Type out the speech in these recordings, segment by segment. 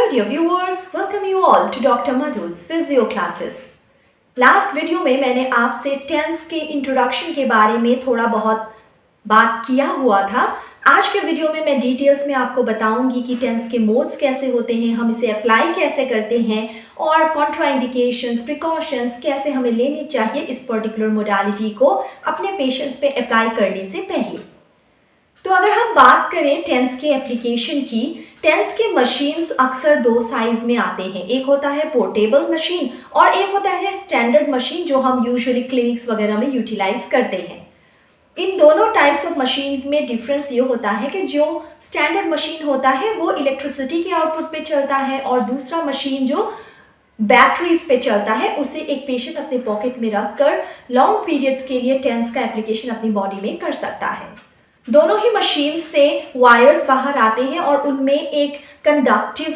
Hello dear viewers, welcome you all to Dr. Madhu's Physio Classes. Last video में मैंने आपसे tense के introduction के बारे में थोड़ा बहुत बात किया हुआ था। आज के वीडियो में मैं डिटेल्स में आपको बताऊंगी कि टेंस के मोड्स कैसे होते हैं, हम इसे अप्लाई कैसे करते हैं और कॉन्ट्राइंडिकेशंस, प्रिकॉशंस कैसे हमें लेनी चाहिए इस पर्टिकुलर मोडालिटी को अपने पेशेंट्स पे अप्लाई करने से पहले। तो अगर हम बात करें टेंस के एप्लीकेशन की, टेंस के मशीन्स अक्सर दो साइज में आते हैं। एक होता है पोर्टेबल मशीन और एक होता है स्टैंडर्ड मशीन जो हम यूजुअली क्लिनिक्स वगैरह में यूटिलाइज करते हैं। इन दोनों टाइप्स ऑफ मशीन में डिफरेंस ये होता है कि जो स्टैंडर्ड मशीन होता है वो इलेक्ट्रिसिटी के आउटपुट पे चलता है और दूसरा मशीन जो बैटरीज पे चलता है उसे एक पेशेंट अपने पॉकेट में रखकर लॉन्ग पीरियड्स के लिए टेंस का एप्लीकेशन अपनी बॉडी में कर सकता है। दोनों ही मशीन से वायर्स बाहर आते हैं और उनमें एक कंडक्टिव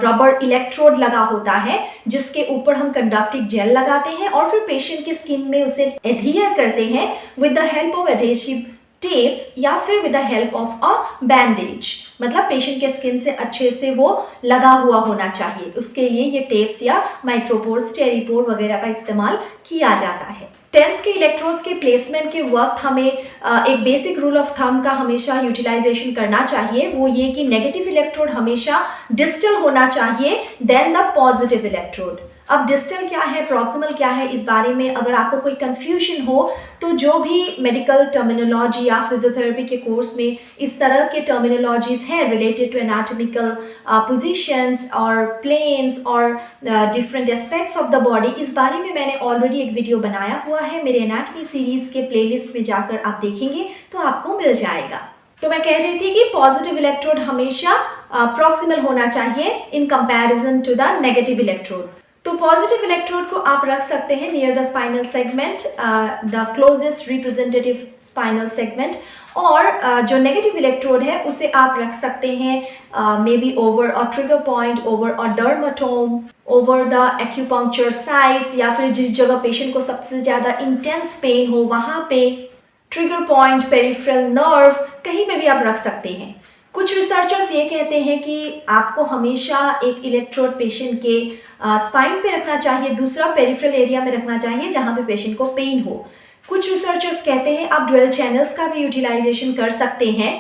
रबर इलेक्ट्रोड लगा होता है जिसके ऊपर हम कंडक्टिव जेल लगाते हैं और फिर पेशेंट के स्किन में उसे एडहियर करते हैं with the help of adhesive tapes या फिर with the help of a bandage. मतलब पेशेंट के स्किन से अच्छे से वो लगा हुआ होना चाहिए, उसके लिए ये टेप्स या माइक्रोपोर, स्टेरिपोर वगैरह का इस्तेमाल किया जाता है। टेंस के इलेक्ट्रोड्स के प्लेसमेंट के वक्त हमें एक बेसिक रूल ऑफ थंब का हमेशा यूटिलाइजेशन करना चाहिए, वो ये कि नेगेटिव इलेक्ट्रोड हमेशा डिस्टल होना चाहिए देन द पॉजिटिव इलेक्ट्रोड। अब डिस्टल क्या है, प्रॉक्सिमल क्या है, इस बारे में अगर आपको कोई कंफ्यूजन हो तो जो भी मेडिकल टर्मिनोलॉजी या फिजियोथेरेपी के कोर्स में इस तरह के टर्मिनोलॉजीज हैं रिलेटेड टू एनाटॉमिकल पोजीशंस और प्लेन्स और different aspects of the body, इस बारे में मैंने ऑलरेडी एक वीडियो बनाया हुआ है। मेरे एनाटॉमी सीरीज़ के प्लेलिस्ट में जाकर आप देखेंगे तो आपको मिल जाएगा। तो मैं कह रही थी कि पॉजिटिव इलेक्ट्रोड हमेशा प्रॉक्सिमल होना चाहिए in comparison to the negative electrode. तो पॉजिटिव इलेक्ट्रोड को आप रख सकते हैं near the spinal segment, the closest representative spinal segment, और जो नेगेटिव इलेक्ट्रोड है उसे आप रख सकते हैं may be over a trigger point, over a dermatome, over the acupuncture sites, या फिर जिस जगह पेशेंट को सबसे ज़्यादा इंटेंस पेन हो वहाँ पे ट्रिगर पॉइंट, पेरिफेरल नर्व, कहीं पे भी आप रख सकते हैं। कुछ रिसर्चर्स ये कहते हैं कि आपको हमेशा एक इलेक्ट्रोड पेशेंट के स्पाइन पे रखना चाहिए, दूसरा पेरिफेरल एरिया में रखना चाहिए जहाँ पे पेशेंट को पेन हो। कुछ रिसर्चर्स कहते हैं आप डुअल चैनल्स का भी यूटिलाइजेशन कर सकते हैं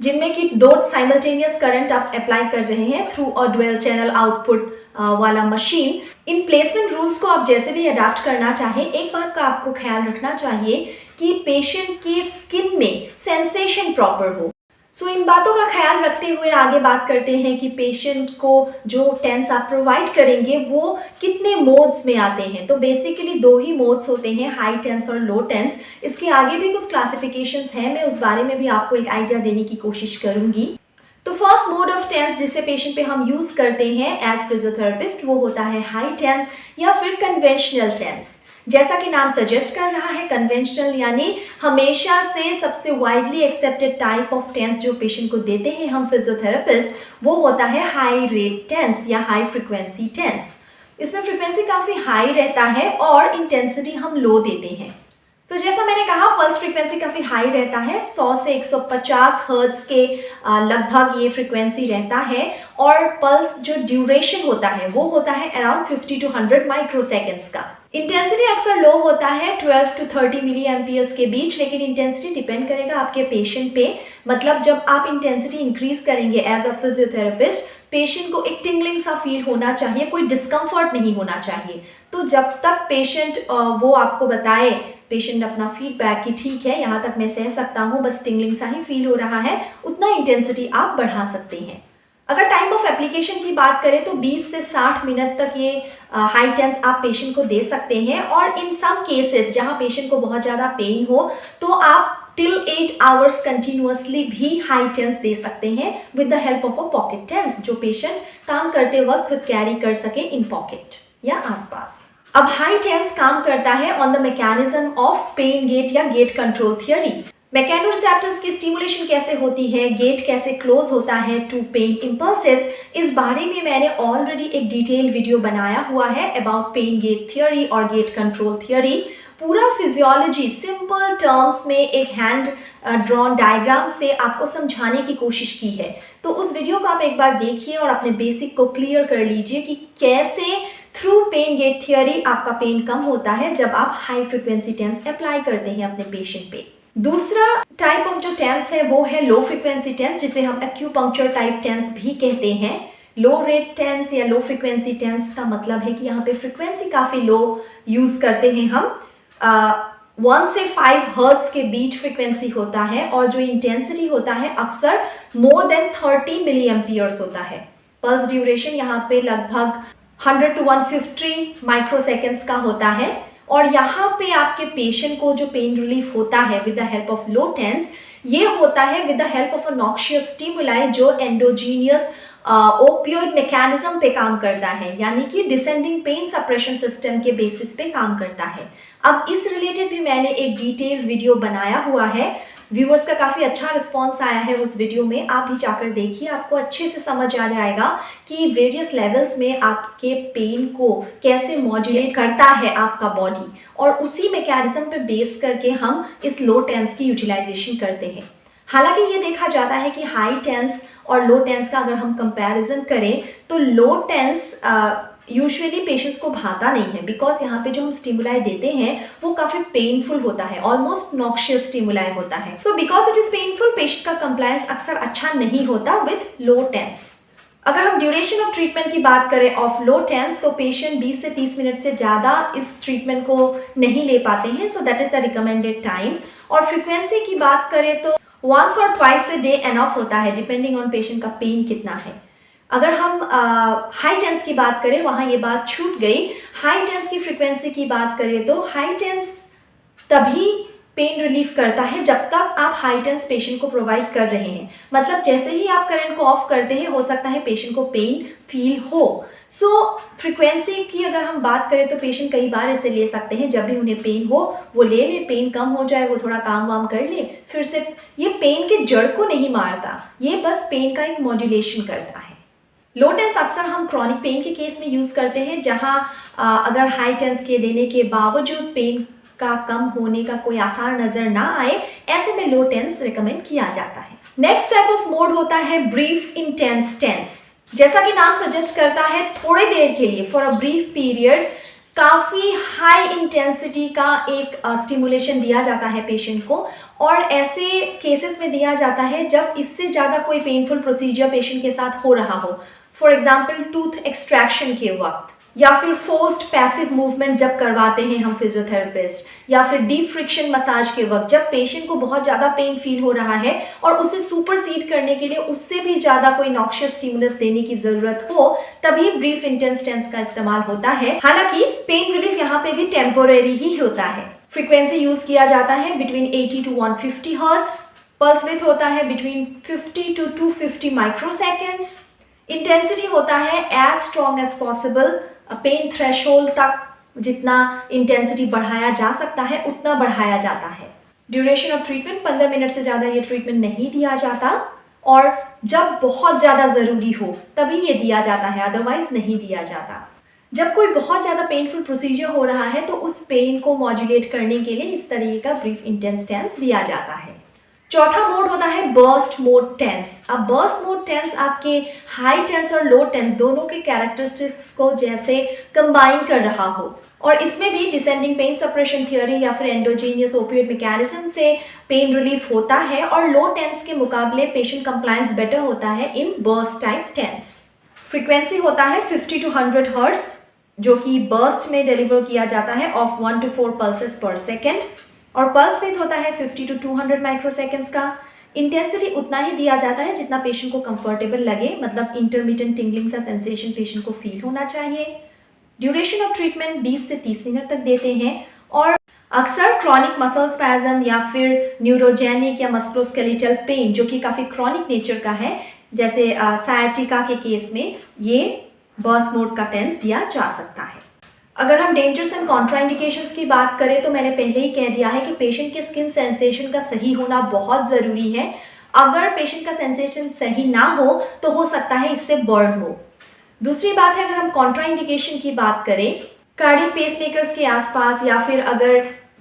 जिनमें कि दो साइमल्टेनियस करंट आप अप्लाई कर रहे हैं through a dual channel output वाला मशीन। इन प्लेसमेंट रूल्स को आप जैसे भी अडाप्ट करना चाहें, एक बात का आपको ख्याल रखना चाहिए कि पेशेंट की स्किन में सेंसेशन प्रॉपर हो। सो इन बातों का ख्याल रखते हुए आगे बात करते हैं कि पेशेंट को जो टेंस आप प्रोवाइड करेंगे वो कितने मोड्स में आते हैं। तो बेसिकली दो ही मोड्स होते हैं, हाई टेंस और लो टेंस। इसके आगे भी कुछ क्लासिफिकेशंस हैं, मैं उस बारे में भी आपको एक आइडिया देने की कोशिश करूंगी। तो फर्स्ट मोड ऑफ टेंस जिसे पेशेंट पे हम यूज़ करते हैं एज फिजियोथेरेपिस्ट वो होता है हाई टेंस या फिर कन्वेंशनल टेंस। जैसा कि नाम सजेस्ट कर रहा है, कन्वेंशनल यानी हमेशा से सबसे widely accepted type of TENS जो पेशेंट को देते हैं हम फिजियोथेरेपिस्ट, वो होता है हाई रेट टेंस या हाई फ्रिक्वेंसी टेंस। इसमें फ्रिक्वेंसी काफ़ी हाई रहता है और इंटेंसिटी हम लो देते हैं। तो जैसा मैंने कहा, पल्स फ्रीक्वेंसी काफ़ी हाई रहता है, 100 से 150 हर्ट्ज के लगभग ये फ्रीक्वेंसी रहता है, और पल्स जो ड्यूरेशन होता है वो होता है अराउंड 50 to 100 माइक्रोसेकेंड्स का। इंटेंसिटी अक्सर लो होता है 12 to 30 मिली एम्पियर्स के बीच, लेकिन इंटेंसिटी डिपेंड करेगा आपके पेशेंट पे। मतलब जब आप इंटेंसिटी इंक्रीज करेंगे एज अ फिजियोथेरेपिस्ट, पेशेंट को एक टिंगलिंग सा फील होना चाहिए, कोई डिस्कम्फर्ट नहीं होना चाहिए। तो जब तक पेशेंट वो आपको बताए, पेशेंट अपना फीडबैक कि ठीक है यहाँ तक मैं सह सकता हूँ, बस टिंगलिंग सा ही फील हो रहा है, उतना इंटेंसिटी आप बढ़ा सकते हैं। अगर टाइम ऑफ एप्लीकेशन की बात करें तो 20 से 60 मिनट तक ये हाई टेंस आप पेशेंट को दे सकते हैं, और इन सम केसेस जहाँ पेशेंट को बहुत ज़्यादा पेन हो तो आप टिल 8 आवर्स कंटिन्यूसली भी हाई टेंस दे सकते हैं with the help of a pocket TENS, जो पेशेंट काम करते वक्त खुद कैरी कर सके इन पॉकेट या आसपास। अब हाई टेंस काम करता है on the mechanism of pain gate या गेट कंट्रोल थियरी। मैकेनोरिसेप्टर्स की स्टिमुलेशन कैसे होती है, गेट कैसे क्लोज होता है टू पेन इम्पल्सेस, इस बारे में मैंने ऑलरेडी एक डिटेल वीडियो बनाया हुआ है अबाउट पेन गेट थियरी और गेट कंट्रोल थियरी। पूरा फिजियोलॉजी सिंपल टर्म्स में एक हैंड ड्रॉन डायग्राम से आपको समझाने की कोशिश की है। तो उस वीडियो को आप एक बार देखिए और अपने बेसिक को क्लियर कर लीजिए कि कैसे थ्रू पेन गेट थियरी आपका पेन कम होता है जब आप हाई फ्रिक्वेंसी टेंस अप्लाई करते हैं अपने पेशेंट पे। दूसरा टाइप ऑफ जो टेंस है वो है लो फ्रिक्वेंसी टेंस, जिसे हम एक्यूपंक्चर टाइप टेंस भी कहते हैं। लो रेट टेंस या लो फ्रिक्वेंसी टेंस का मतलब है कि यहाँ पे फ्रिक्वेंसी काफ़ी लो यूज़ करते हैं हम। 1 से 5 हर्ट्ज के बीच फ्रिक्वेंसी होता है और जो इंटेंसिटी होता है अक्सर मोर देन 30 मिली एम्पियर्स होता है। पल्स ड्यूरेशन यहाँ पे लगभग 100 to 150 माइक्रोसेकेंड्स का होता है। और यहाँ पे आपके पेशेंट को जो पेन रिलीफ होता है with the help of low TENS, ये होता है with the help of a noxious stimuli जो एंडोजीनियस ओपियोइड मैकेनिज्म पे काम करता है, यानी कि डिसेंडिंग पेन सप्रेशन सिस्टम के बेसिस पे काम करता है। अब इस रिलेटेड भी मैंने एक डिटेल वीडियो बनाया हुआ है, व्यूअर्स का काफ़ी अच्छा रिस्पांस आया है उस वीडियो में, आप भी जाकर देखिए, आपको अच्छे से समझ आ जाएगा कि वेरियस लेवल्स में आपके पेन को कैसे मॉड्यूलेट करता है आपका बॉडी, और उसी मैकेनिज्म पे बेस करके हम इस लो टेंस की यूटिलाइजेशन करते हैं। हालांकि ये देखा जाता है कि हाई टेंस और लो टेंस का अगर हम कंपैरिजन करें तो लो टेंस यूजुअली पेशेंट्स को भाता नहीं है, बिकॉज यहाँ पे जो हम स्टिमुलाई देते हैं वो काफ़ी पेनफुल होता है, ऑलमोस्ट नॉक्शियस स्टिमुलाई होता है। So because it is painful, patient का कंप्लायंस अक्सर अच्छा नहीं होता विद लो टेंस। अगर हम ड्यूरेशन ऑफ ट्रीटमेंट की बात करें ऑफ लो टेंस, तो पेशेंट 20 से 30 मिनट से ज़्यादा इस ट्रीटमेंट को नहीं ले पाते हैं, so that is the recommended time. और फ्रिक्वेंसी की बात करें तो वंस और ट्वाइस a डे एनफ होता है, डिपेंडिंग ऑन पेशेंट का पेन कितना है। अगर हम हाई टेंस की बात करें, वहाँ ये बात छूट गई। हाई टेंस की फ्रिक्वेंसी की बात करें तो हाई टेंस तभी पेन रिलीफ करता है जब तक आप हाई टेंस पेशेंट को प्रोवाइड कर रहे हैं, मतलब जैसे ही आप करंट को ऑफ करते हैं हो सकता है पेशेंट को पेन फील हो। सो फ्रिक्वेंसी की अगर हम बात करें तो पेशेंट कई बार इसे ले सकते हैं, जब भी उन्हें पेन हो वो ले ले, पेन कम हो जाए वो थोड़ा काम वाम कर ले, फिर से ये पेन के जड़ को नहीं मारता, ये बस पेन का एक मॉड्यूलेशन करता है। लो टेंस अक्सर हम क्रॉनिक पेन के केस में यूज़ करते हैं, जहां अगर हाई टेंस के देने के बावजूद पेन का कम होने का कोई आसार नज़र ना आए, ऐसे में लो टेंस रिकमेंड किया जाता है। नेक्स्ट टाइप ऑफ मोड होता है ब्रीफ इंटेंस टेंस। जैसा कि नाम सजेस्ट करता है, थोड़ी देर के लिए, फॉर अ ब्रीफ पीरियड, काफ़ी हाई इंटेंसिटी का एक स्टिमुलेशन दिया जाता है पेशेंट को, और ऐसे केसेस में दिया जाता है जब इससे ज़्यादा कोई पेनफुल प्रोसीजर पेशेंट के साथ हो रहा हो। फॉर एग्जाम्पल टूथ एक्सट्रैक्शन के वक्त, या फिर फोर्स्ड पैसिव मूवमेंट जब करवाते हैं हम फिजियोथेरेपिस्ट, या फिर डीप फ्रिक्शन मसाज के वक्त जब पेशेंट को बहुत ज़्यादा पेन फील हो रहा है और उसे सुपरसीड करने के लिए उससे भी ज़्यादा कोई नॉक्शियस स्टिमुलस देने की ज़रूरत हो, तभी ब्रीफ इंटेंस टेंस का इस्तेमाल होता है। हालांकि पेन रिलीफ यहाँ पे भी टेम्पोरेरी ही होता है। फ्रिक्वेंसी यूज़ किया जाता है between 80 to 150 hertz, pulse width होता है बिटवीन 50 to 250 माइक्रोसेकेंड्स, इंटेंसिटी होता है as strong as possible, pain threshold तक जितना इंटेंसिटी बढ़ाया जा सकता है उतना बढ़ाया जाता है। ड्यूरेशन ऑफ ट्रीटमेंट 15 मिनट से ज़्यादा ये ट्रीटमेंट नहीं दिया जाता, और जब बहुत ज़्यादा ज़रूरी हो तभी ये दिया जाता है, अदरवाइज नहीं दिया जाता। जब कोई बहुत ज़्यादा पेनफुल प्रोसीजर हो रहा है तो उस पेन को मॉड्यूलेट करने के लिए इस तरीके का ब्रीफ इंटेंस टेंस दिया जाता है। चौथा मोड होता है बर्स्ट मोड टेंस। अब बर्स्ट मोड टेंस आपके हाई टेंस और लो टेंस दोनों के कैरेक्टरिस्टिक्स को जैसे कंबाइन कर रहा हो, और इसमें भी डिसेंडिंग पेन सप्रेशन थ्योरी या फिर एंडोजीनियस ओपियोइड मैकेनिज्म से पेन रिलीफ होता है, और लो टेंस के मुकाबले पेशेंट कंप्लायंस बेटर होता है इन बर्स्ट टाइप टेंस। फ्रीक्वेंसी होता है 50 to 100 हर्ट्ज, जो कि बर्स्ट में डिलीवर किया जाता है ऑफ 1 to 4 पल्सेस पर सेकेंड, और पल्स विड्थ होता है 50 to 200 माइक्रोसेकेंड्स का। इंटेंसिटी उतना ही दिया जाता है जितना पेशेंट को कंफर्टेबल लगे, मतलब इंटरमिटेंट टिंगलिंग सा सेंसेशन पेशेंट को फील होना चाहिए। ड्यूरेशन ऑफ ट्रीटमेंट 20 से 30 मिनट तक देते हैं, और अक्सर क्रॉनिक मसल स्पैज़म या फिर न्यूरोजेनिक या मस्कुलोस्केलेटल पेन जो कि काफ़ी क्रॉनिक नेचर का है, जैसे सायाटिका के केस में ये बर्स्ट मोड का टेंस दिया जा सकता है। अगर हम डेंजर्स एंड कॉन्ट्राइंडिकेशंस की बात करें तो मैंने पहले ही कह दिया है कि पेशेंट के स्किन सेंसेशन का सही होना बहुत ज़रूरी है। अगर पेशेंट का सेंसेशन सही ना हो तो हो सकता है इससे बर्न हो। दूसरी बात है, अगर हम कॉन्ट्राइंडिकेशन की बात करें, कार्डियक पेसमेकर्स के आसपास, या फिर अगर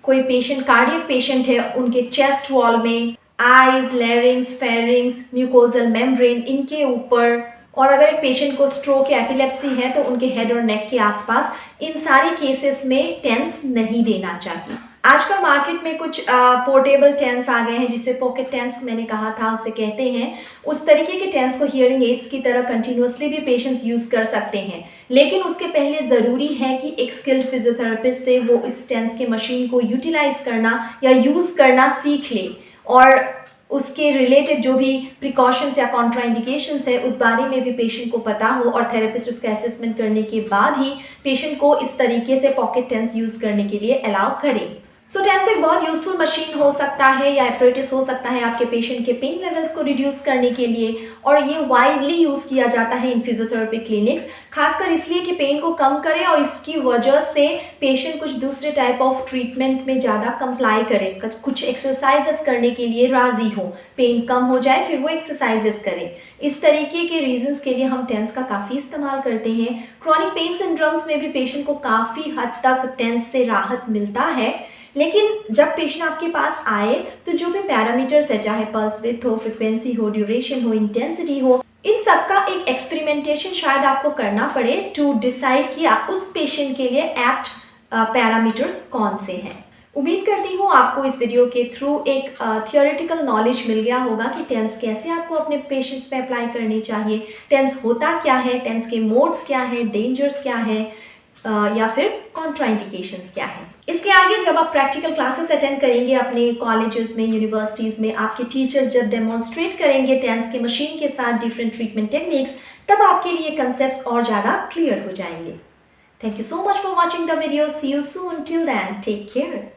कोई पेशेंट कार्डियक पेशेंट है, उनके चेस्ट वॉल में आईज, लैरिंग्स, फेरिंग्स, म्यूकोजल मेम्ब्रेन इनके ऊपर, और अगर एक पेशेंट को स्ट्रोक या एपिलेप्सी है तो उनके हेड और नेक के आसपास, इन सारे केसेस में टेंस नहीं देना चाहिए। आजकल मार्केट में कुछ पोर्टेबल टेंस आ गए हैं, जिसे पॉकेट टेंस मैंने कहा था उसे कहते हैं। उस तरीके के टेंस को हियरिंग एड्स की तरह कंटिन्यूसली भी पेशेंट्स यूज़ कर सकते हैं, लेकिन उसके पहले ज़रूरी है कि एक स्किल्ड फिजियोथेरेपिस्ट से वो इस टेंस के मशीन को यूटिलाइज करना या यूज़ करना सीख ले, और उसके रिलेटेड जो भी प्रिकॉशंस या कॉन्ट्राइंडिकेशंस है उस बारे में भी पेशेंट को पता हो, और थेरेपिस्ट उसका असेसमेंट करने के बाद ही पेशेंट को इस तरीके से पॉकेट टेंस यूज़ करने के लिए अलाउ करें। सो टेंस एक बहुत यूजफुल मशीन हो सकता है या एपरेटिस हो सकता है आपके पेशेंट के पेन लेवल्स को रिड्यूस करने के लिए, और ये वाइडली यूज़ किया जाता है इन फिजियोथेरेपी क्लिनिक्स, खासकर इसलिए कि पेन को कम करे और इसकी वजह से पेशेंट कुछ दूसरे टाइप ऑफ ट्रीटमेंट में ज़्यादा कंप्लाई करे, कुछ एक्सरसाइजेस करने के लिए राज़ी हो, पेन कम हो जाए फिर वो एक्सरसाइजेस करें। इस तरीके के रीजंस के लिए हम टेंस का काफ़ी इस्तेमाल करते हैं। क्रॉनिक पेन सिंड्रोम्स में भी पेशेंट को काफ़ी हद तक टेंस से राहत मिलता है, लेकिन जब पेशेंट आपके पास आए तो जो भी पैरामीटर्स है, चाहे पल्स विड्थ हो, फ्रिक्वेंसी हो, ड्यूरेशन हो, इंटेंसिटी हो, इन सब का एक एक्सपेरिमेंटेशन शायद आपको करना पड़े टू डिसाइड कि उस पेशेंट के लिए एप्ट पैरामीटर्स कौन से हैं। उम्मीद करती हूँ आपको इस वीडियो के थ्रू एक थियोरेटिकल नॉलेज मिल गया होगा कि टेंस कैसे आपको अपने पेशेंट्स पे अप्लाई करनी चाहिए, टेंस होता क्या है, टेंस के मोड्स क्या हैं, डेंजर्स क्या हैं, या फिर कॉन्ट्राइंडिकेशंस क्या है। इसके आगे जब आप प्रैक्टिकल क्लासेस अटेंड करेंगे अपने कॉलेजेस में, यूनिवर्सिटीज़ में, आपके टीचर्स जब डेमोन्स्ट्रेट करेंगे टेंस के मशीन के साथ डिफरेंट ट्रीटमेंट टेक्निक्स, तब आपके लिए कंसेप्ट्स और ज़्यादा क्लियर हो जाएंगे। Thank you so much for watching the video. See you soon. Till then take care.